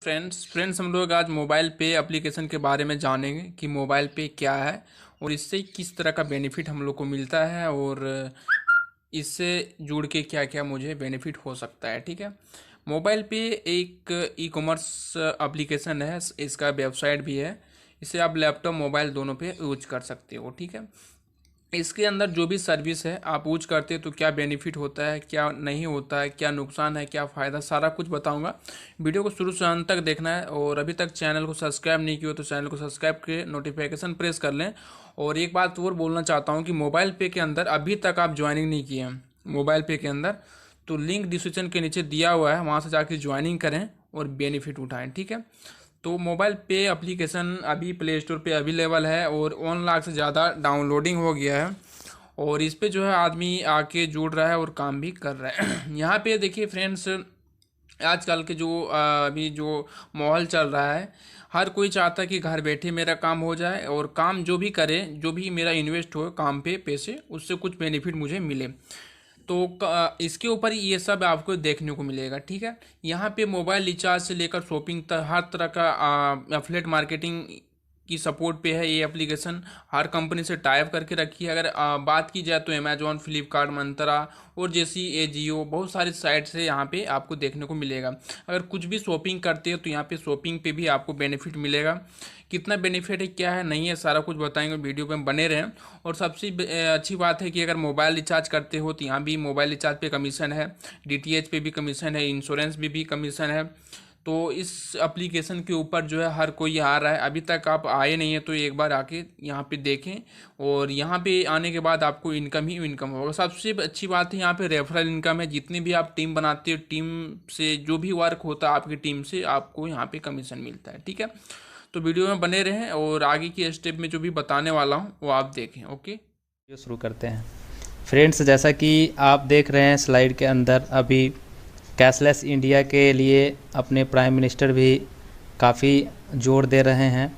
Friends हम लोग आज मोबाइल पे एप्लीकेशन के बारे में जानेंगे कि मोबाइल पे क्या है और इससे किस तरह का बेनिफिट हम लोग को मिलता है और इससे जुड़ के क्या क्या मुझे बेनिफिट हो सकता है। ठीक है, मोबाइल पे एक ई कॉमर्स एप्लीकेशन है, इसका वेबसाइट भी है। इसे आप लैपटॉप मोबाइल दोनों पे यूज कर सकते हो। ठीक है, इसके अंदर जो भी सर्विस है आप यूज करते हैं तो क्या बेनिफिट होता है, क्या नहीं होता है, क्या नुकसान है, क्या फ़ायदा, सारा कुछ बताऊंगा। वीडियो को शुरू से अंत तक देखना है और अभी तक चैनल को सब्सक्राइब नहीं किया तो चैनल को सब्सक्राइब करके नोटिफिकेशन प्रेस कर लें। और एक बात और बोलना चाहता हूँ कि मोबाइल पे के अंदर अभी तक आप ज्वाइनिंग नहीं किए हैं मोबाइल पे के अंदर, तो लिंक डिस्क्रिप्शन के नीचे दिया हुआ है, वहाँ से जाके ज्वाइनिंग करें और बेनिफिट उठाएँ। ठीक है, तो मोबाइल पे एप्लीकेशन अभी प्ले स्टोर पे अवेलेबल है और 1 लाख से ज़्यादा डाउनलोडिंग हो गया है और इस पे जो है आदमी आके जुड़ रहा है और काम भी कर रहा है। यहाँ पे देखिए फ्रेंड्स, आजकल के जो अभी जो माहौल चल रहा है, हर कोई चाहता है कि घर बैठे मेरा काम हो जाए और काम जो भी करे, जो भी मेरा इन्वेस्ट हो काम पे पैसे, उससे कुछ बेनिफिट मुझे मिले। तो इसके ऊपर ये सब आपको देखने को मिलेगा। ठीक है, यहाँ पे मोबाइल रिचार्ज से लेकर शॉपिंग तक हर तरह का एफिलिएट मार्केटिंग की सपोर्ट पे है ये एप्लीकेशन। हर कंपनी से टाइप करके रखी है। अगर बात की जाए तो अमेजोन, फ्लिपकार्ट, मंत्रा और जैसी एजियो, बहुत सारी साइट से यहाँ पे आपको देखने को मिलेगा। अगर कुछ भी शॉपिंग करते हो तो यहाँ पे शॉपिंग पे भी आपको बेनिफिट मिलेगा। कितना बेनिफिट है, क्या है, नहीं है, सारा कुछ बताएंगे, वीडियो पे हम बने रहें। और सबसे अच्छी बात है कि अगर मोबाइल रिचार्ज करते हो तो यहाँ भी मोबाइल रिचार्ज पे कमीशन है, डीटीएच पे भी कमीशन है, इंश्योरेंस भी कमीशन है। तो इस एप्लीकेशन के ऊपर जो है हर कोई आ रहा है। अभी तक आप आए नहीं है तो एक बार आके यहाँ पे देखें और यहाँ पे आने के बाद आपको इनकम ही इनकम होगा। सबसे अच्छी बात है यहाँ पे रेफरल इनकम है। जितनी भी आप टीम बनाते हो, टीम से जो भी वर्क होता है आपकी टीम से, आपको यहाँ पे कमीशन मिलता है। ठीक है, तो वीडियो में बने रहें और आगे की स्टेप में जो भी बताने वाला हूँ वो आप देखें। ओके, वीडियो शुरू करते हैं। फ्रेंड्स, जैसा कि आप देख रहे हैं स्लाइड के अंदर, अभी कैशलेस इंडिया के लिए अपने प्राइम मिनिस्टर भी काफ़ी जोर दे रहे हैं।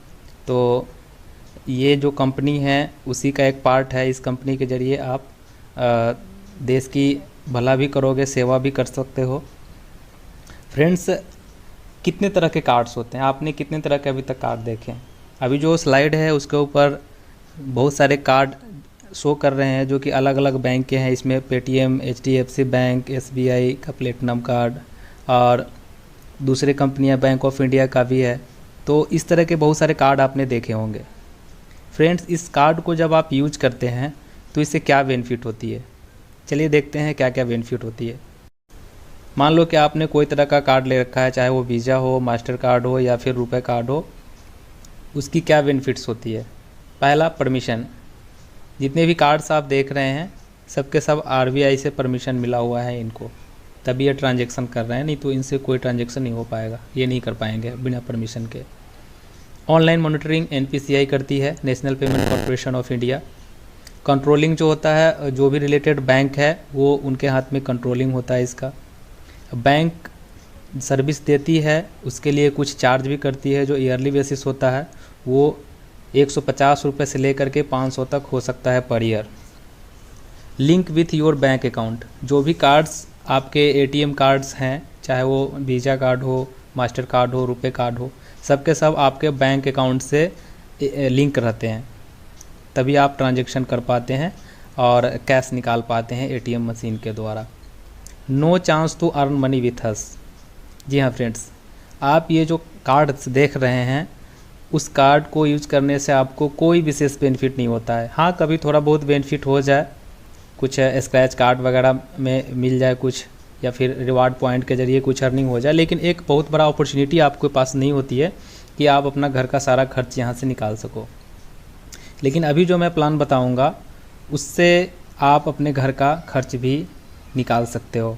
तो ये जो कंपनी है उसी का एक पार्ट है। इस कंपनी के ज़रिए आप देश की भला भी करोगे, सेवा भी कर सकते हो। फ्रेंड्स, कितने तरह के कार्ड्स होते हैं, आपने कितने तरह के अभी तक कार्ड देखे हैं? अभी जो स्लाइड है उसके ऊपर बहुत सारे कार्ड शो कर रहे हैं जो कि अलग अलग बैंक के हैं। इसमें पेटीएम, एचडीएफसी बैंक, एसबीआई का प्लेटिनम कार्ड और दूसरे कंपनियां बैंक ऑफ इंडिया का भी है। तो इस तरह के बहुत सारे कार्ड आपने देखे होंगे। फ्रेंड्स, इस कार्ड को जब आप यूज करते हैं तो इससे क्या बेनिफिट होती है, चलिए देखते हैं क्या क्या बेनिफिट होती है। मान लो कि आपने कोई तरह का कार्ड ले रखा है, चाहे वो वीज़ा हो, मास्टर कार्ड हो या फिर रुपए कार्ड हो। उसकी क्या बेनिफिट्स होती है? पहला, परमिशन। जितने भी कार्ड्स आप देख रहे हैं सबके सब आरबीआई से परमिशन मिला हुआ है इनको, तभी ये ट्रांजैक्शन कर रहे हैं, नहीं तो इनसे कोई ट्रांजैक्शन नहीं हो पाएगा, ये नहीं कर पाएंगे बिना परमिशन के। ऑनलाइन मॉनिटरिंग एनपीसीआई करती है, national payment corporation of India. Controlling जो होता है, जो भी रिलेटेड बैंक है वो उनके हाथ में कंट्रोलिंग होता है इसका। बैंक सर्विस देती है, उसके लिए कुछ चार्ज भी करती है जो ईयरली बेसिस होता है। वो 150 रुपये से लेकर के 500 तक हो सकता है per year. Link with your bank account. जो भी कार्ड्स आपके एटीएम कार्ड्स हैं, चाहे वो वीज़ा कार्ड हो, मास्टर कार्ड हो, रुपए कार्ड हो, सबके सब आपके बैंक अकाउंट से लिंक रहते हैं, तभी आप ट्रांजैक्शन कर पाते हैं और कैश निकाल पाते हैं एटीएम मशीन के द्वारा। No chance to earn money with us. जी हाँ फ्रेंड्स, आप ये जो कार्ड्स देख रहे हैं उस कार्ड को यूज करने से आपको कोई विशेष बेनिफिट नहीं होता है। हाँ, कभी थोड़ा बहुत बेनिफिट हो जाए, कुछ स्क्रैच कार्ड वगैरह में मिल जाए कुछ, या फिर रिवार्ड पॉइंट के ज़रिए कुछ अर्निंग हो जाए, लेकिन एक बहुत बड़ा अपॉर्चुनिटी आपके पास नहीं होती है कि आप अपना घर का सारा खर्च यहाँ से निकाल सको। लेकिन अभी जो मैं प्लान बताऊँगा उससे आप अपने घर का खर्च भी निकाल सकते हो।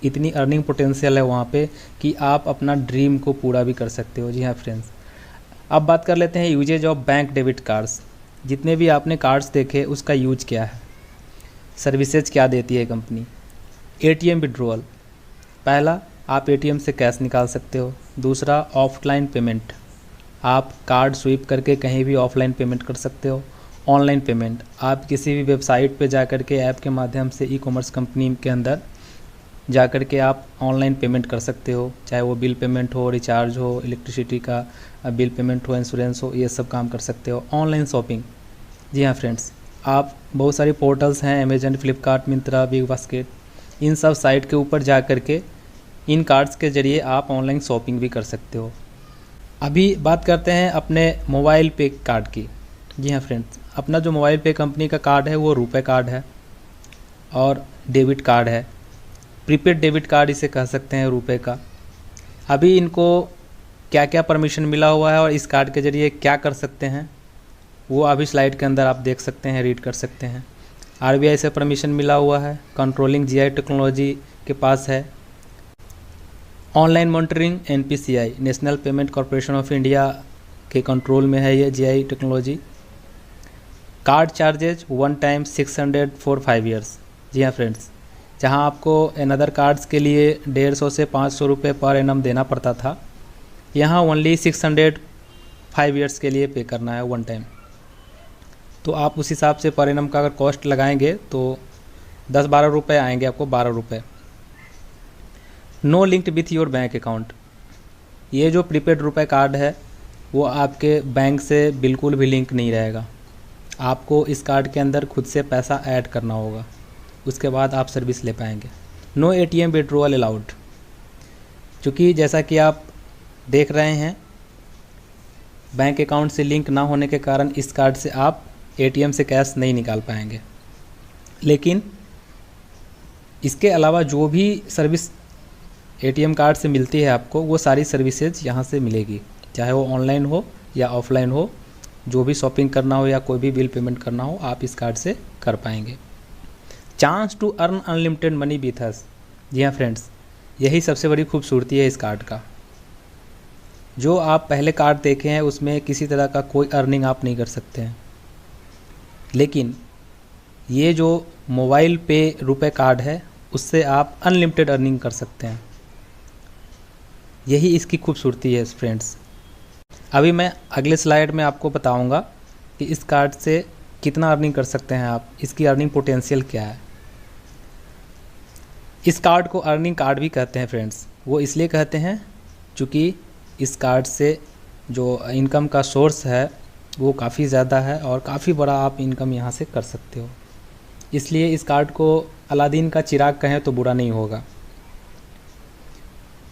इतनी अर्निंग पोटेंशियल है वहाँ पे कि आप अपना ड्रीम को पूरा भी कर सकते हो। जी हाँ फ्रेंड्स, अब बात कर लेते हैं uses of bank debit cards. जितने भी आपने कार्ड्स देखे उसका यूज क्या है, सर्विसेज क्या देती है कंपनी। ATM withdrawal. पहला, आप एटीएम से कैश निकाल सकते हो। दूसरा, ऑफलाइन पेमेंट, आप कार्ड स्वीप करके कहीं भी ऑफलाइन पेमेंट कर सकते हो। ऑनलाइन पेमेंट, आप किसी भी वेबसाइट पे जा कर के ऐप के माध्यम से ई कॉमर्स कंपनी के अंदर जा कर के आप ऑनलाइन पेमेंट कर सकते हो, चाहे वो बिल पेमेंट हो, रिचार्ज हो, इलेक्ट्रिसिटी का बिल पेमेंट हो, इंश्योरेंस हो, ये सब काम कर सकते हो। ऑनलाइन शॉपिंग, जी हाँ फ्रेंड्स, आप बहुत सारी पोर्टल्स हैं, Amazon, Flipkart, Myntra, Big Basket, इन सब साइट के ऊपर जा कर के इन कार्ड्स के ज़रिए आप ऑनलाइन शॉपिंग भी कर सकते हो। अभी बात करते हैं अपने मोबाइल पे कार्ड की। जी हाँ फ्रेंड्स, अपना जो मोबाइल पे कंपनी का कार्ड है वो रुपए कार्ड है और डेबिट कार्ड है, प्रीपेड डेबिट कार्ड इसे कह सकते हैं रुपए का। अभी इनको क्या क्या परमिशन मिला हुआ है और इस कार्ड के ज़रिए क्या कर सकते हैं वो अभी स्लाइड के अंदर आप देख सकते हैं, रीड कर सकते हैं। आरबीआई से परमिशन मिला हुआ है, कंट्रोलिंग जीआई टेक्नोलॉजी के पास है, online monitoring NPCI, national payment corporation of India के कंट्रोल में है ये GI technology. Card charges one time 600 for 5 years. जी हाँ फ्रेंड्स, जहाँ आपको अनदर कार्ड्स के लिए 150 से 500 रुपये पर एनम देना पड़ता था, यहाँ ओनली 600 5 ईयर्स के लिए पे करना है वन टाइम। तो आप उस हिसाब से पर एनम का अगर कॉस्ट लगाएंगे तो 10-12 रुपये आएंगे आपको, 12 रुपये। No linked with your bank account, ये जो प्रीपेड रुपए कार्ड है वो आपके बैंक से बिल्कुल भी लिंक नहीं रहेगा। आपको इस कार्ड के अंदर खुद से पैसा ऐड करना होगा, उसके बाद आप सर्विस ले पाएंगे। नो एटीएम विड्रॉल अलाउड, क्योंकि जैसा कि आप देख रहे हैं बैंक अकाउंट से लिंक ना होने के कारण इस कार्ड से आप एटीएम से कैश नहीं निकाल पाएंगे। लेकिन इसके अलावा जो भी सर्विस एटीएम कार्ड से मिलती है आपको, वो सारी सर्विसेज यहाँ से मिलेगी, चाहे वो ऑनलाइन हो या ऑफलाइन हो। जो भी शॉपिंग करना हो या कोई भी बिल पेमेंट करना हो आप इस कार्ड से कर पाएंगे। Chance to earn unlimited money with us, जी हाँ फ्रेंड्स, यही सबसे बड़ी खूबसूरती है इस कार्ड का। जो आप पहले कार्ड देखे हैं उसमें किसी तरह का कोई अर्निंग आप नहीं कर सकते हैं, लेकिन ये जो मोबाइल पे रुपए कार्ड है उससे आप अनलिमिटेड अर्निंग कर सकते हैं। यही इसकी खूबसूरती है फ्रेंड्स। अभी मैं अगले स्लाइड में आपको बताऊंगा कि इस कार्ड से कितना अर्निंग कर सकते हैं आप, इसकी अर्निंग पोटेंशियल क्या है। इस कार्ड को अर्निंग कार्ड भी कहते हैं फ्रेंड्स। वो इसलिए कहते हैं क्योंकि इस कार्ड से जो इनकम का सोर्स है वो काफ़ी ज़्यादा है और काफ़ी बड़ा आप इनकम यहाँ से कर सकते हो। इसलिए इस कार्ड को अलादीन का चिराग कहें तो बुरा नहीं होगा।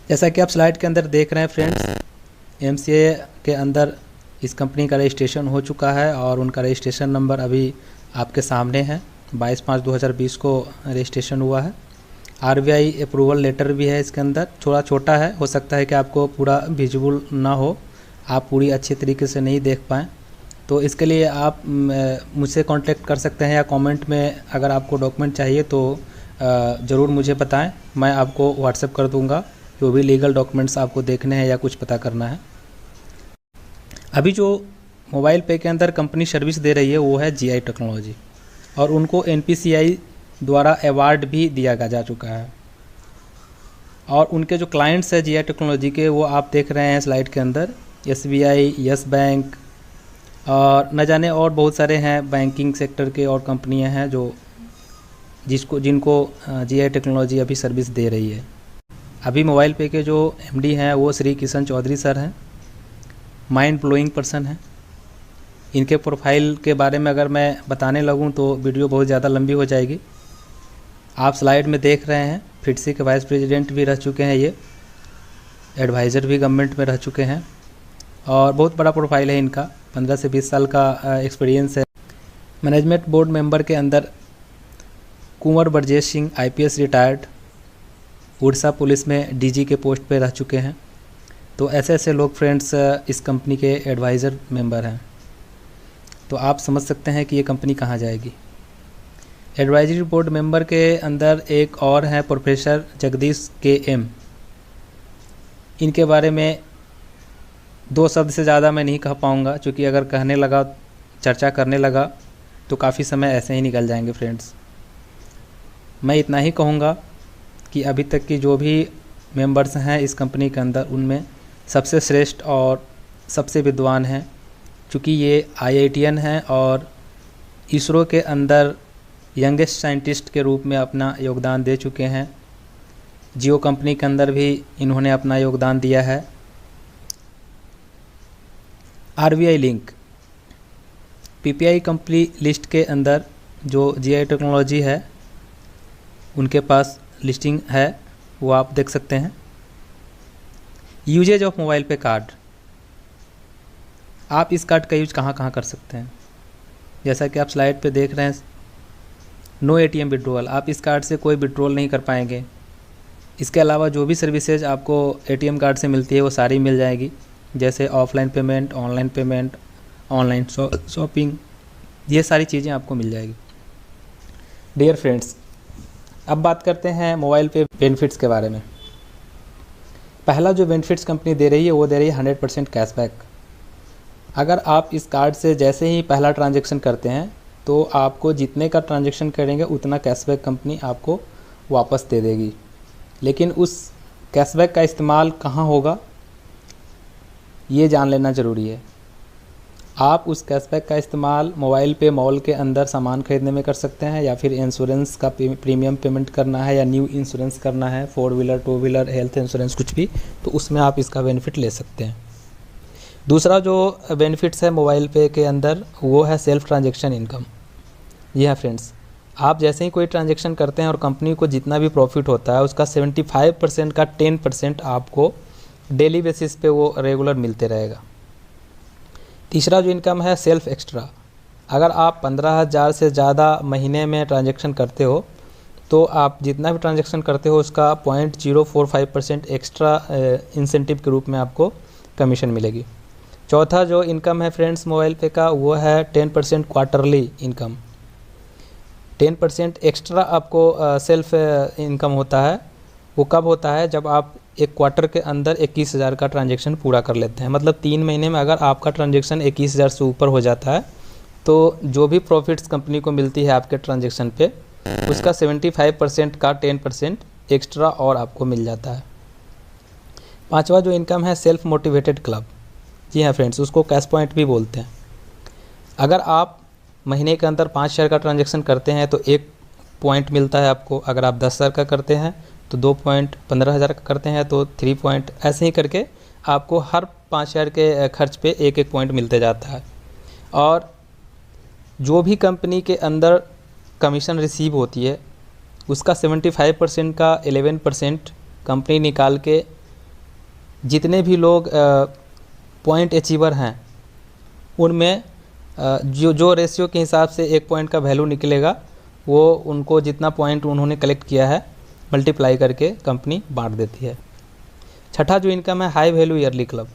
जैसा कि आप स्लाइड के अंदर देख रहे हैं फ्रेंड्स, एमसीए के अंदर इस कंपनी का रजिस्ट्रेशन हो चुका है और उनका रजिस्ट्रेशन नंबर अभी आपके सामने है। 22/5/2020 को रजिस्ट्रेशन हुआ है। आरबीआई अप्रूवल लेटर भी है इसके अंदर, थोड़ा छोटा है, हो सकता है कि आपको पूरा विजिबल ना हो, आप पूरी अच्छे तरीके से नहीं देख पाएँ। तो इसके लिए आप मुझसे कांटेक्ट कर सकते हैं या कमेंट में अगर आपको डॉक्यूमेंट चाहिए तो ज़रूर मुझे बताएं, मैं आपको व्हाट्सएप कर दूंगा जो भी लीगल डॉक्यूमेंट्स आपको देखने हैं या कुछ पता करना है। अभी जो मोबाइल पे के अंदर कंपनी सर्विस दे रही है वो है जीआई टेक्नोलॉजी और उनको एनपीसीआई द्वारा अवार्ड भी दिया जा चुका है। और उनके जो क्लाइंट्स है जीआई टेक्नोलॉजी के वो आप देख रहे हैं स्लाइड के अंदर, एसबीआई, यस बैंक और न जाने और बहुत सारे हैं बैंकिंग सेक्टर के और कंपनियां हैं जो जिनको जीआई टेक्नोलॉजी अभी सर्विस दे रही है। अभी मोबाइल पे के जो एमडी हैं वो श्री किशन चौधरी सर हैं, माइंड ब्लोइंग पर्सन हैं। इनके प्रोफाइल के बारे में अगर मैं बताने लगूं तो वीडियो बहुत ज़्यादा लंबी हो जाएगी। आप स्लाइड में देख रहे हैं फिटसी के वाइस प्रेसिडेंट भी रह चुके हैं, ये एडवाइज़र भी गवर्नमेंट में रह चुके हैं और बहुत बड़ा प्रोफाइल है इनका, 15 से 20 साल का एक्सपीरियंस है। मैनेजमेंट बोर्ड मेंबर के अंदर Kunwar Brajesh Singh IPS retired, Orissa police में डीजी के पोस्ट पे रह चुके हैं। तो ऐसे ऐसे लोग फ्रेंड्स इस कंपनी के एडवाइज़र मेंबर हैं। तो आप समझ सकते हैं कि ये कंपनी कहाँ जाएगी। एडवाइजरी बोर्ड मेंबर के अंदर एक और हैं प्रोफेसर जगदीश के एम। इनके बारे में 2 शब्द से ज़्यादा मैं नहीं कह पाऊँगा, क्योंकि अगर कहने लगा, चर्चा करने लगा तो काफ़ी समय ऐसे ही निकल जाएंगे फ्रेंड्स। मैं इतना ही कहूँगा कि अभी तक की जो भी मेंबर्स हैं इस कंपनी के अंदर उनमें सबसे श्रेष्ठ और सबसे विद्वान हैं, क्योंकि ये आईआईटीएन हैं और इसरो के अंदर यंगेस्ट साइंटिस्ट के रूप में अपना योगदान दे चुके हैं। जियो कंपनी के अंदर भी इन्होंने अपना योगदान दिया है। RBI link PPI company list के अंदर जो जीआई टेक्नोलॉजी है उनके पास लिस्टिंग है, वो आप देख सकते हैं। यूजेज ऑफ मोबाइल पे कार्ड, आप इस कार्ड का यूज कहाँ कहाँ कर सकते हैं। जैसा कि आप स्लाइड पे देख रहे हैं, नो एटीएम विड्रॉल, आप इस कार्ड से कोई विड्रॉल नहीं कर पाएंगे। इसके अलावा जो भी सर्विसेज आपको एटीएम कार्ड से मिलती है वो सारी मिल जाएगी, जैसे offline payment, online payment, online shopping, ये सारी चीज़ें आपको मिल जाएगी। डियर फ्रेंड्स, अब बात करते हैं मोबाइल पे बेनिफिट्स के बारे में। पहला जो बेनिफिट्स कंपनी दे रही है वो दे रही है 100% कैशबैक। अगर आप इस कार्ड से जैसे ही पहला ट्रांजैक्शन करते हैं तो आपको जितने का ट्रांजैक्शन करेंगे उतना कैशबैक कंपनी आपको वापस दे देगी। लेकिन उस कैशबैक का इस्तेमाल कहाँ होगा ये जान लेना ज़रूरी है। आप उस कैशबैक का इस्तेमाल मोबाइल पे मॉल के अंदर सामान खरीदने में कर सकते हैं, या फिर इंश्योरेंस का प्रीमियम पेमेंट करना है, या न्यू इंश्योरेंस करना है, 4 व्हीलर 2 व्हीलर हेल्थ इंश्योरेंस कुछ भी, तो उसमें आप इसका बेनिफिट ले सकते हैं। दूसरा जो बेनिफिट्स है मोबाइल पे के अंदर वो है सेल्फ ट्रांजेक्शन इनकम। जी हाँ फ्रेंड्स, आप जैसे ही कोई ट्रांजेक्शन करते हैं और कंपनी को जितना भी प्रॉफिट होता है उसका 75% का 10% आपको डेली बेसिस पे वो रेगुलर मिलते रहेगा। तीसरा जो इनकम है सेल्फ एक्स्ट्रा, अगर आप 15,000 से ज़्यादा महीने में ट्रांजैक्शन करते हो तो आप जितना भी ट्रांजैक्शन करते हो उसका 0.045% एक्स्ट्रा इंसेंटिव के रूप में आपको कमीशन मिलेगी। चौथा जो इनकम है फ्रेंड्स मोबाइल पे का वो है 10% क्वार्टरली इनकम। 10% एक्स्ट्रा आपको सेल्फ इनकम होता है। वो कब होता है? जब आप एक क्वार्टर के अंदर 21,000 का ट्रांजैक्शन पूरा कर लेते हैं। मतलब 3 महीने में अगर आपका ट्रांजैक्शन 21,000 से ऊपर हो जाता है तो जो भी प्रॉफिट्स कंपनी को मिलती है आपके ट्रांजैक्शन पे उसका 75% का 10% एक्स्ट्रा और आपको मिल जाता है। पांचवा जो इनकम है सेल्फ मोटिवेटेड क्लब। जी हाँ फ्रेंड्स, उसको कैश पॉइंट भी बोलते हैं। अगर आप महीने के अंदर 5 शेयर का ट्रांजैक्शन करते हैं तो 1 पॉइंट मिलता है आपको। अगर आप 10 शेयर का करते हैं तो 2 पॉइंट, 15,000 का करते हैं तो 3 पॉइंट, ऐसे ही करके आपको हर 5 शेयर के खर्च पे 1-1 पॉइंट मिलते जाता है। और जो भी कंपनी के अंदर कमीशन रिसीव होती है उसका 75% का 11% कंपनी निकाल के जितने भी लोग पॉइंट अचीवर हैं उनमें जो रेशियो के हिसाब से 1 पॉइंट का वैल्यू निकलेगा वो उनको जितना पॉइंट उन्होंने कलेक्ट किया है मल्टीप्लाई करके कंपनी बांट देती है। छठा जो इनकम है हाई वैल्यू ईयरली क्लब।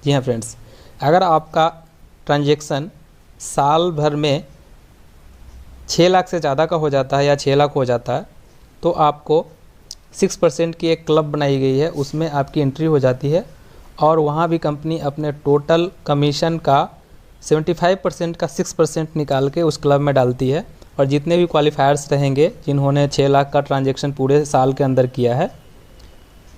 जी हाँ फ्रेंड्स, अगर आपका ट्रांजैक्शन साल भर में 6 लाख से ज़्यादा का हो जाता है या 6 लाख हो जाता है तो आपको 6% की एक क्लब बनाई गई है, उसमें आपकी एंट्री हो जाती है और वहाँ भी कंपनी अपने टोटल कमीशन का 75% का 6% निकाल के उस क्लब में डालती है। और जितने भी क्वालिफायर्स रहेंगे जिन्होंने 6 लाख का ट्रांजैक्शन पूरे साल के अंदर किया है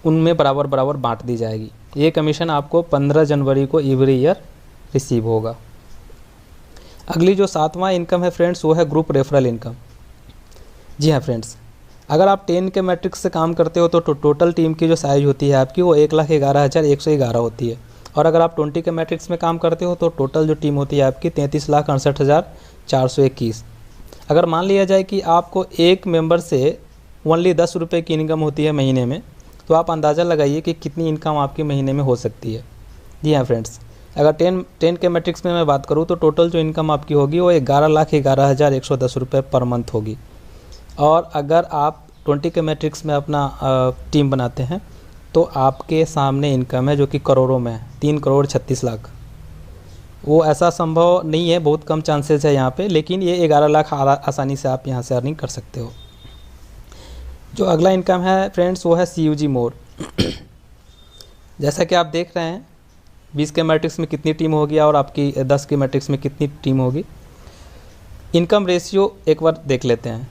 उनमें बराबर बराबर बांट दी जाएगी। ये कमीशन आपको 15 जनवरी को एवरी ईयर रिसीव होगा। अगली जो 7वां इनकम है फ्रेंड्स वो है ग्रुप रेफरल इनकम। जी हाँ फ्रेंड्स, अगर आप 10 के मैट्रिक्स से काम करते हो तो टोटल टीम की जो साइज होती है आपकी वो 1,11,111 होती है। और अगर आप 20 के मैट्रिक्स में काम करते हो तो टोटल जो टीम होती है आपकी 33,68,421। अगर मान लिया जाए कि आपको एक मेंबर से ओनली 10 रुपये की इनकम होती है महीने में, तो आप अंदाज़ा लगाइए कि कितनी इनकम आपकी महीने में हो सकती है। जी हाँ फ्रेंड्स, अगर 10 के मैट्रिक्स में मैं बात करूँ तो टोटल जो इनकम आपकी होगी वो 11,11,110 रुपये पर मंथ होगी। और अगर आप 20 के मैट्रिक्स में अपना टीम बनाते हैं तो आपके सामने इनकम है जो कि करोड़ों में है, 3,36,00,000। वो ऐसा संभव नहीं है, बहुत कम चांसेस है यहाँ पे, लेकिन ये 11 लाख आसानी से आप यहाँ से अर्निंग कर सकते हो। जो अगला इनकम है फ्रेंड्स वो है CUG मोड। जैसा कि आप देख रहे हैं 20 के मैट्रिक्स में कितनी टीम होगी और आपकी 10 के मैट्रिक्स में कितनी टीम होगी। इनकम रेशियो एक बार देख लेते हैं।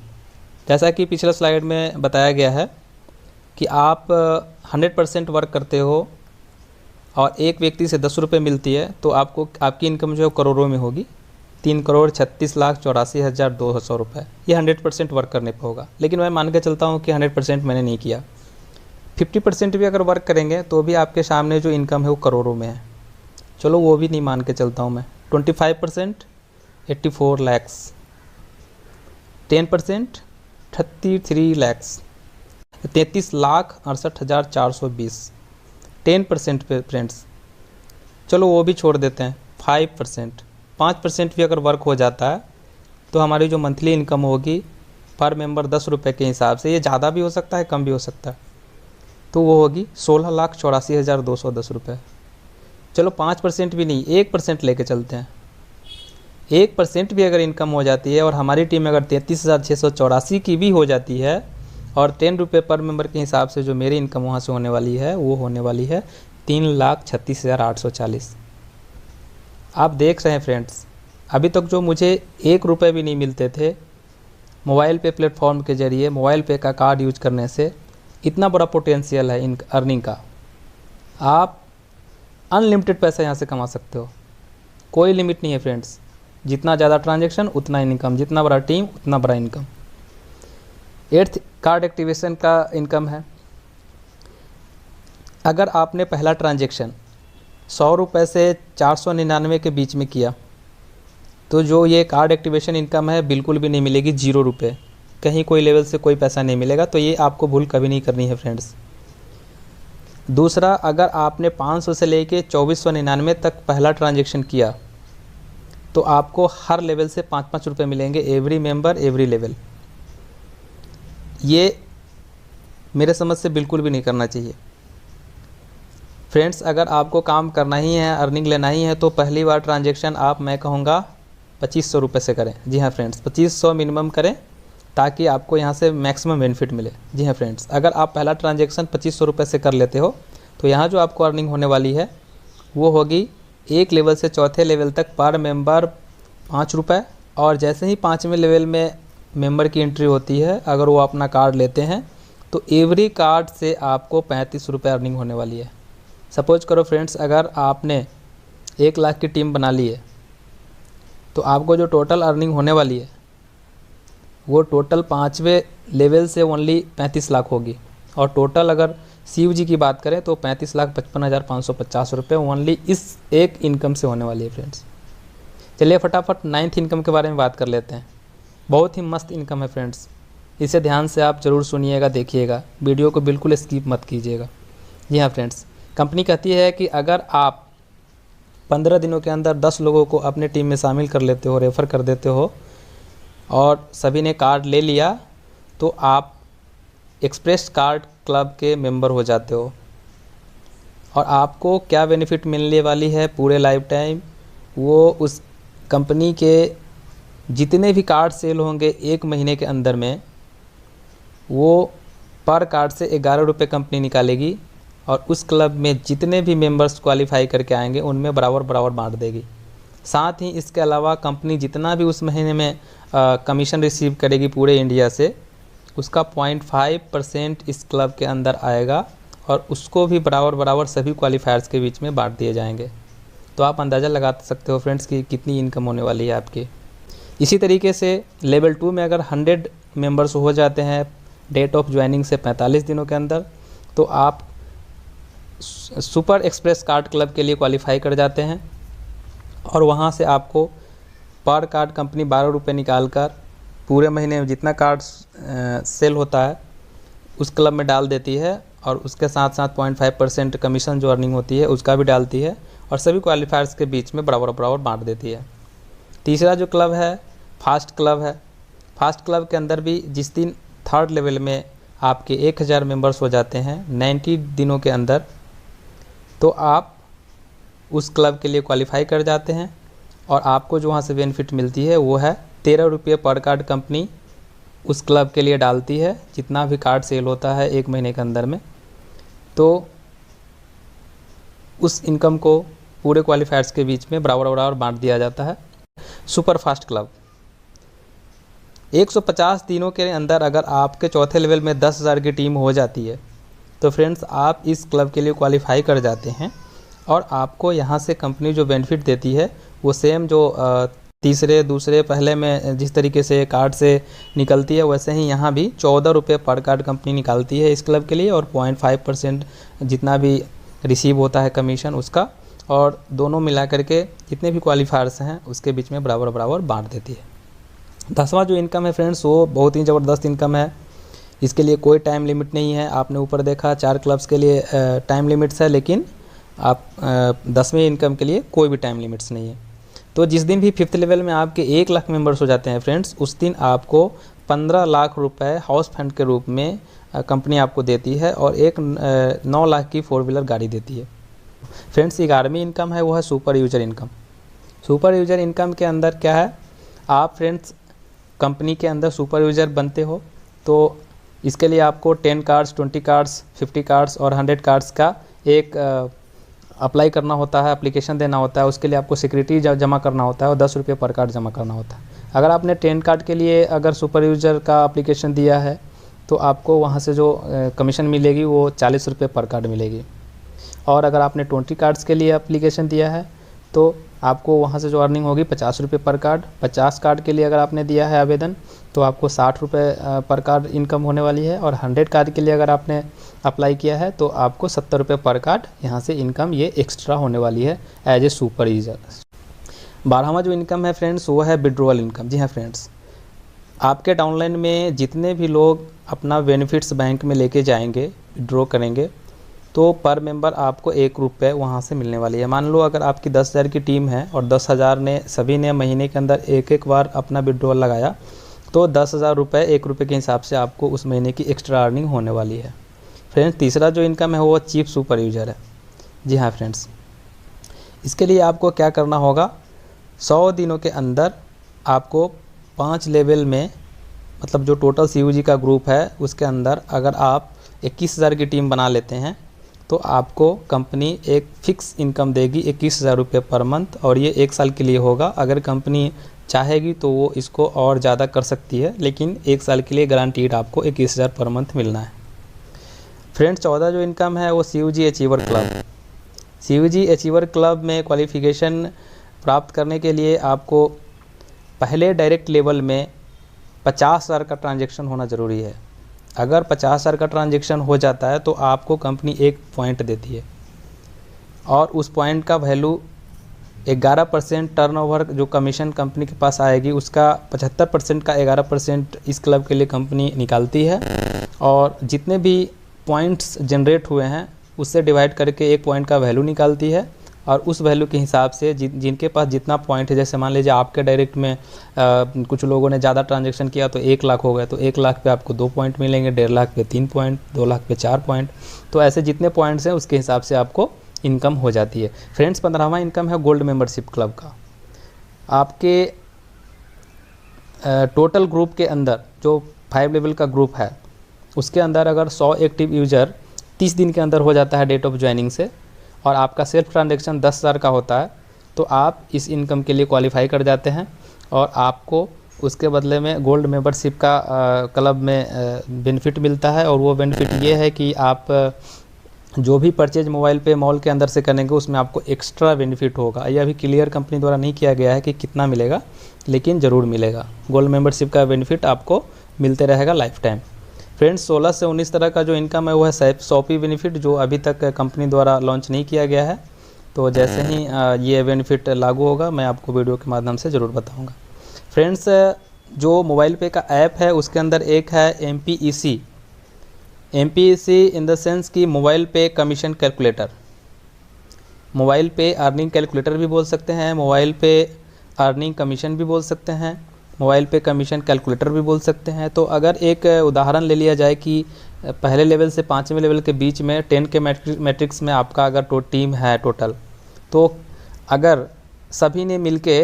जैसा कि पिछले स्लाइड में बताया गया है कि आप 100% वर्क करते हो और एक व्यक्ति से 10 रुपये मिलती है तो आपको आपकी इनकम जो है करोड़ों में होगी, 3,36,84,200 रुपये। ये 100% वर्क करने पर होगा। लेकिन मैं मान के चलता हूँ कि 100% मैंने नहीं किया, 50% भी अगर वर्क करेंगे तो भी आपके सामने जो इनकम है वो करोड़ों में है। चलो वो भी नहीं मान के चलता हूँ मैं। 25% 84 लैक्स, 10% 33 लैक्स, 33,68,420। 10% पे फ्रेंड्स, चलो वो भी छोड़ देते हैं। 5% भी अगर वर्क हो जाता है तो हमारी जो मंथली इनकम होगी पर मेंबर 10 रुपये के हिसाब से, ये ज़्यादा भी हो सकता है कम भी हो सकता है, तो वो होगी 16,84,210 रुपये। चलो 5% भी नहीं, 1% लेके चलते हैं। 1% भी अगर इनकम हो जाती है और हमारी टीम अगर 33,684 की भी हो जाती है और 10 रुपये पर मेंबर के हिसाब से जो मेरी इनकम वहाँ से होने वाली है वो होने वाली है 3,36,840। आप देख रहे हैं फ्रेंड्स, अभी तक जो मुझे 1 रुपये भी नहीं मिलते थे मोबाइल पे प्लेटफॉर्म के ज़रिए, मोबाइल पे का कार्ड यूज करने से, इतना बड़ा पोटेंशियल है इन अर्निंग का। आप अनलिमिटेड पैसा यहाँ से कमा सकते हो, कोई लिमिट नहीं है फ्रेंड्स। जितना ज़्यादा ट्रांजैक्शन उतना इनकम, जितना बड़ा टीम उतना बड़ा इनकम। 8th कार्ड एक्टिवेशन का इनकम है। अगर आपने पहला ट्रांजैक्शन 100 रुपये से 499 के बीच में किया तो जो ये कार्ड एक्टिवेशन इनकम है बिल्कुल भी नहीं मिलेगी, 0 रुपये। कहीं कोई लेवल से कोई पैसा नहीं मिलेगा, तो ये आपको भूल कभी नहीं करनी है फ्रेंड्स। दूसरा, अगर आपने 500 से लेके 2499 तक पहला ट्रांजैक्शन किया तो आपको हर लेवल से 5-5 रुपये मिलेंगे, एवरी मेंबर एवरी लेवल। ये मेरे समझ से बिल्कुल भी नहीं करना चाहिए फ्रेंड्स। अगर आपको काम करना ही है, अर्निंग लेना ही है, तो पहली बार ट्रांजैक्शन आप, मैं कहूँगा 2500 रुपये से करें। जी हाँ फ्रेंड्स, 2500 मिनिमम करें ताकि आपको यहाँ से मैक्सिमम बेनिफिट मिले। जी हाँ फ्रेंड्स, अगर आप पहला ट्रांजैक्शन 2500 रुपये से कर लेते हो तो यहाँ जो आपको अर्निंग होने वाली है वो होगी 1 लेवल से 4थे लेवल तक पर मेंबर 5 रुपये। और जैसे ही 5वें लेवल में मेंबर की एंट्री होती है, अगर वो अपना कार्ड लेते हैं तो एवरी कार्ड से आपको 35 रुपये अर्निंग होने वाली है। सपोज करो फ्रेंड्स, अगर आपने 1 लाख की टीम बना ली है तो आपको जो टोटल अर्निंग होने वाली है वो टोटल 5वें लेवल से ओनली 35 लाख होगी। और टोटल अगर CUG की बात करें तो 35,55,550 रुपये ओनली इस एक इनकम से होने वाली है फ्रेंड्स। चलिए फटाफट 9th इनकम के बारे में बात कर लेते हैं। बहुत ही मस्त इनकम है फ्रेंड्स, इसे ध्यान से आप ज़रूर सुनिएगा, देखिएगा, वीडियो को बिल्कुल स्किप मत कीजिएगा। जी हाँ फ्रेंड्स, कंपनी कहती है कि अगर आप 15 दिनों के अंदर 10 लोगों को अपने टीम में शामिल कर लेते हो, रेफ़र कर देते हो और सभी ने कार्ड ले लिया तो आप एक्सप्रेस कार्ड क्लब के मेंबर हो जाते हो। और आपको क्या बेनिफिट मिलने वाली है पूरे लाइफ टाइम, वो उस कंपनी के जितने भी कार्ड सेल होंगे 1 महीने के अंदर में, वो पर कार्ड से 11 रुपये कंपनी निकालेगी और उस क्लब में जितने भी मेंबर्स क्वालिफाई करके आएंगे उनमें बराबर बराबर बांट देगी। साथ ही इसके अलावा कंपनी जितना भी उस महीने में कमीशन रिसीव करेगी पूरे इंडिया से, उसका 0.5% इस क्लब के अंदर आएगा और उसको भी बराबर बराबर सभी क्वालिफायर्स के बीच में बांट दिए जाएंगे। तो आप अंदाज़ा लगा सकते हो फ्रेंड्स कि कितनी इनकम होने वाली है आपकी। इसी तरीके से लेवल 2 में अगर 100 मेंबर्स हो जाते हैं डेट ऑफ ज्वाइनिंग से 45 दिनों के अंदर, तो आप सुपर एक्सप्रेस कार्ड क्लब के लिए क्वालिफाई कर जाते हैं और वहाँ से आपको पर कार्ड कंपनी 12 रुपये निकाल कर पूरे महीने में जितना कार्ड सेल होता है उस क्लब में डाल देती है और उसके साथ साथ 0.5% कमीशन जो अर्निंग होती है उसका भी डालती है और सभी क्वालिफायर्स के बीच में बराबर बराबर बांट देती है। तीसरा जो क्लब है फास्ट क्लब है। फास्ट क्लब के अंदर भी जिस दिन 3rd लेवल में आपके 1000 मेंबर्स हो जाते हैं 90 दिनों के अंदर, तो आप उस क्लब के लिए क्वालिफाई कर जाते हैं और आपको जो वहाँ से बेनिफिट मिलती है वो है 13 रुपये पर कार्ड कंपनी उस क्लब के लिए डालती है जितना भी कार्ड सेल होता है 1 महीने के अंदर में। तो उस इनकम को पूरे क्वालिफायर्स के बीच में बराबर बराबर बांट दिया जाता है। सुपर फास्ट क्लब 150 दिनों के अंदर अगर आपके 4थे लेवल में 10,000 की टीम हो जाती है तो फ्रेंड्स आप इस क्लब के लिए क्वालिफाई कर जाते हैं और आपको यहाँ से कंपनी जो बेनिफिट देती है वो सेम जो तीसरे दूसरे पहले में जिस तरीके से कार्ड से निकलती है, वैसे ही यहाँ भी 14 रुपये पर कार्ड कंपनी निकालती है इस क्लब के लिए, और 0.5% जितना भी रिसीव होता है कमीशन उसका, और दोनों मिला करके जितने भी क्वालिफायर्स हैं उसके बीच में बराबर बराबर बांट देती है। 10वां जो इनकम है फ्रेंड्स, वो बहुत ही ज़बरदस्त इनकम है। इसके लिए कोई टाइम लिमिट नहीं है। आपने ऊपर देखा 4 क्लब्स के लिए टाइम लिमिट्स है, लेकिन आप 10वें इनकम के लिए कोई भी टाइम लिमिट्स नहीं है। तो जिस दिन भी 5th लेवल में आपके 1 लाख मेंबर्स हो जाते हैं फ्रेंड्स, उस दिन आपको 15 लाख रुपए हाउस फंड के रूप में कंपनी आपको देती है, और एक 9 लाख की 4 व्हीलर गाड़ी देती है। फ्रेंड्स 11वीं इनकम है वो है super user income. Super user income के अंदर क्या है, आप फ्रेंड्स कंपनी के अंदर सुपर यूजर बनते हो, तो इसके लिए आपको 10 कार्ड्स, 20 कार्ड्स, 50 कार्ड्स और 100 कार्ड्स का एक अप्लाई करना होता है, एप्लीकेशन देना होता है। उसके लिए आपको सिक्योरिटी जमा करना होता है और 10 रुपये पर कार्ड जमा करना होता है। अगर आपने 10 कार्ड के लिए अगर सुपर यूजर का एप्लीकेशन दिया है, तो आपको वहाँ से जो कमीशन मिलेगी वो 40 रुपये पर कार्ड मिलेगी। और अगर आपने 20 कार्ड्स के लिए एप्लीकेशन दिया है, तो आपको वहाँ से जो अर्निंग होगी 50 रुपये पर कार्ड। 50 कार्ड के लिए अगर आपने दिया है आवेदन, तो आपको 60 रुपये पर कार्ड इनकम होने वाली है। और 100 कार्ड के लिए अगर आपने अप्लाई किया है, तो आपको 70 रुपये पर कार्ड यहाँ से इनकम ये एक्स्ट्रा होने वाली है एज ए सुपर यूजर। 12वां जो इनकम है फ्रेंड्स, वो है विड्रॉल इनकम। जी हाँ फ्रेंड्स, आपके डाउनलाइन में जितने भी लोग अपना बेनिफिट्स बैंक में लेके जाएंगे, विड्रॉ करेंगे, तो पर मेंबर आपको 1 रुपये वहाँ से मिलने वाली है। मान लो अगर आपकी 10,000 की टीम है और 10,000 ने सभी ने महीने के अंदर एक बार अपना विड्रॉल लगाया, तो 10,000 रुपये 1 रुपये के हिसाब से आपको उस महीने की एक्स्ट्रा अर्निंग होने वाली है। फ्रेंड्स तीसरा जो इनकम है वो चीफ सुपर यूजर है। जी हाँ फ्रेंड्स, इसके लिए आपको क्या करना होगा, 100 दिनों के अंदर आपको 5 लेवल में, मतलब जो टोटल CUG का ग्रुप है उसके अंदर अगर आप 21,000 की टीम बना लेते हैं, तो आपको कंपनी एक फ़िक्स इनकम देगी 21,000 रुपये पर मंथ, और ये 1 साल के लिए होगा। अगर कंपनी चाहेगी तो वो इसको और ज़्यादा कर सकती है, लेकिन 1 साल के लिए गारंटीड आपको 21,000 पर मंथ मिलना है। फ्रेंड्स 14 जो इनकम है वो CUG achiever club. CUG achiever club में क्वालिफिकेशन प्राप्त करने के लिए आपको पहले डायरेक्ट लेवल में 50,000 का ट्रांजैक्शन होना ज़रूरी है। अगर 50,000 का ट्रांजैक्शन हो जाता है, तो आपको कंपनी 1 पॉइंट देती है, और उस पॉइंट का वैल्यू 11% टर्नओवर जो कमीशन कंपनी के पास आएगी, उसका 75% का 11% इस क्लब के लिए कंपनी निकालती है। और जितने भी पॉइंट्स जनरेट हुए हैं उससे डिवाइड करके 1 पॉइंट का वैल्यू निकालती है, और उस वैल्यू के हिसाब से जिनके पास जितना पॉइंट है, जैसे मान लीजिए आपके डायरेक्ट में कुछ लोगों ने ज़्यादा ट्रांजैक्शन किया तो 1 लाख हो गया, तो 1 लाख पे आपको 2 पॉइंट मिलेंगे, 1.5 लाख पे 3 पॉइंट, 2 लाख पे 4 पॉइंट। तो ऐसे जितने पॉइंट्स हैं उसके हिसाब से आपको इनकम हो जाती है। फ्रेंड्स 15वां इनकम है गोल्ड मेंबरशिप क्लब का। आपके टोटल ग्रुप के अंदर जो 5 लेवल का ग्रुप है, उसके अंदर अगर 100 एक्टिव यूज़र 30 दिन के अंदर हो जाता है डेट ऑफ ज्वाइनिंग से, और आपका सेल्फ ट्रांजैक्शन 10,000 का होता है, तो आप इस इनकम के लिए क्वालिफाई कर जाते हैं, और आपको उसके बदले में गोल्ड मेंबरशिप का क्लब में बेनिफिट मिलता है। और वो बेनिफिट ये है कि आप जो भी परचेज मोबाइल पे मॉल के अंदर से करेंगे, उसमें आपको एक्स्ट्रा बेनिफिट होगा। ये अभी क्लियर कंपनी द्वारा नहीं किया गया है कि कितना मिलेगा, लेकिन ज़रूर मिलेगा। गोल्ड मेंबरशिप का बेनिफिट आपको मिलते रहेगा लाइफ टाइम। फ्रेंड्स 16 से 19 तरह का जो इनकम है वो है शॉपी बेनिफिट, जो अभी तक कंपनी द्वारा लॉन्च नहीं किया गया है। तो जैसे ही ये बेनिफिट लागू होगा, मैं आपको वीडियो के माध्यम से ज़रूर बताऊंगा। फ्रेंड्स जो मोबाइल पे का ऐप है उसके अंदर एक है MPEC इन द सेंस कि मोबाइल पे कमीशन कैलकुलेटर। मोबाइल पे अर्निंग कैलकुलेटर भी बोल सकते हैं, मोबाइल पे अर्निंग कमीशन भी बोल सकते हैं, मोबाइल पे कमीशन कैलकुलेटर भी बोल सकते हैं। तो अगर एक उदाहरण ले लिया जाए कि पहले लेवल से 5वें लेवल के बीच में 10 के मैट्रिक्स में आपका अगर टीम है टोटल, तो अगर सभी ने मिलके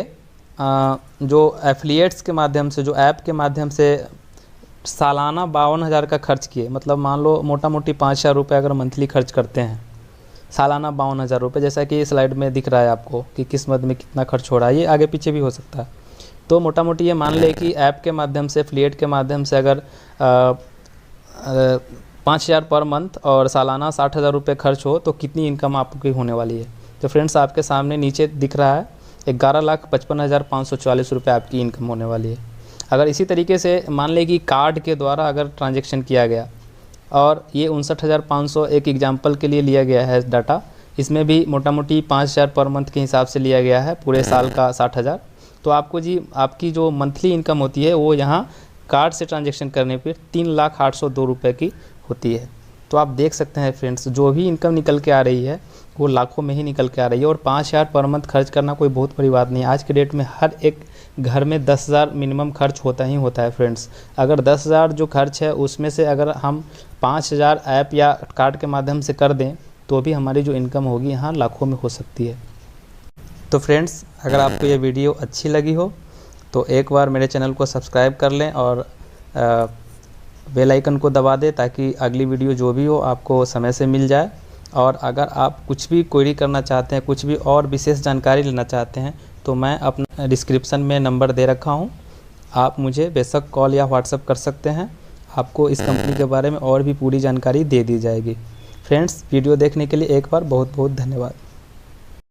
जो एफिलिएट्स के माध्यम से, जो ऐप के माध्यम से सालाना 52,000 का खर्च किए, मतलब मान लो मोटा मोटी 5,000 रुपये अगर मंथली खर्च करते हैं, सालाना 52,000 रुपये, जैसा कि स्लाइड में दिख रहा है आपको कि किस मद में कितना खर्च हो रहा है, ये आगे पीछे भी हो सकता है। तो मोटा मोटी ये मान ले कि ऐप के माध्यम से, एफिलिएट के माध्यम से अगर 5,000 पर मंथ और सालाना 60,000 रुपये खर्च हो, तो कितनी इनकम आपकी होने वाली है। तो फ्रेंड्स आपके सामने नीचे दिख रहा है 11,55,544 रुपये आपकी इनकम होने वाली है। अगर इसी तरीके से मान लें कि कार्ड के द्वारा अगर ट्रांजैक्शन किया गया और ये 59,500 एक एग्जांपल के लिए लिया गया है डाटा, इसमें भी मोटा मोटी 5,000 पर मंथ के हिसाब से लिया गया है, पूरे साल का 60,000। तो आपको जी आपकी जो मंथली इनकम होती है वो यहाँ कार्ड से ट्रांजैक्शन करने पर 3,08,02 रुपये की होती है। तो आप देख सकते हैं फ्रेंड्स, जो भी इनकम निकल के आ रही है वो लाखों में ही निकल के आ रही है। और 5,000 पर मंथ खर्च करना कोई बहुत बड़ी बात नहीं है। आज के डेट में हर एक घर में 10,000 मिनिमम खर्च होता ही होता है फ्रेंड्स। अगर 10,000 जो खर्च है उसमें से अगर हम 5,000 ऐप या कार्ड के माध्यम से कर दें तो भी हमारी जो इनकम होगी यहाँ लाखों में हो सकती है। तो फ्रेंड्स, अगर आपको ये वीडियो अच्छी लगी हो तो एक बार मेरे चैनल को सब्सक्राइब कर लें और बेल आइकन को दबा दें ताकि अगली वीडियो जो भी हो आपको समय से मिल जाए। और अगर आप कुछ भी क्वेरी करना चाहते हैं, कुछ भी और विशेष जानकारी लेना चाहते हैं तो मैं अपना डिस्क्रिप्शन में नंबर दे रखा हूं, आप मुझे बेशक कॉल या व्हाट्सएप कर सकते हैं। आपको इस कंपनी के बारे में और भी पूरी जानकारी दे दी जाएगी। फ्रेंड्स, वीडियो देखने के लिए एक बार बहुत बहुत धन्यवाद।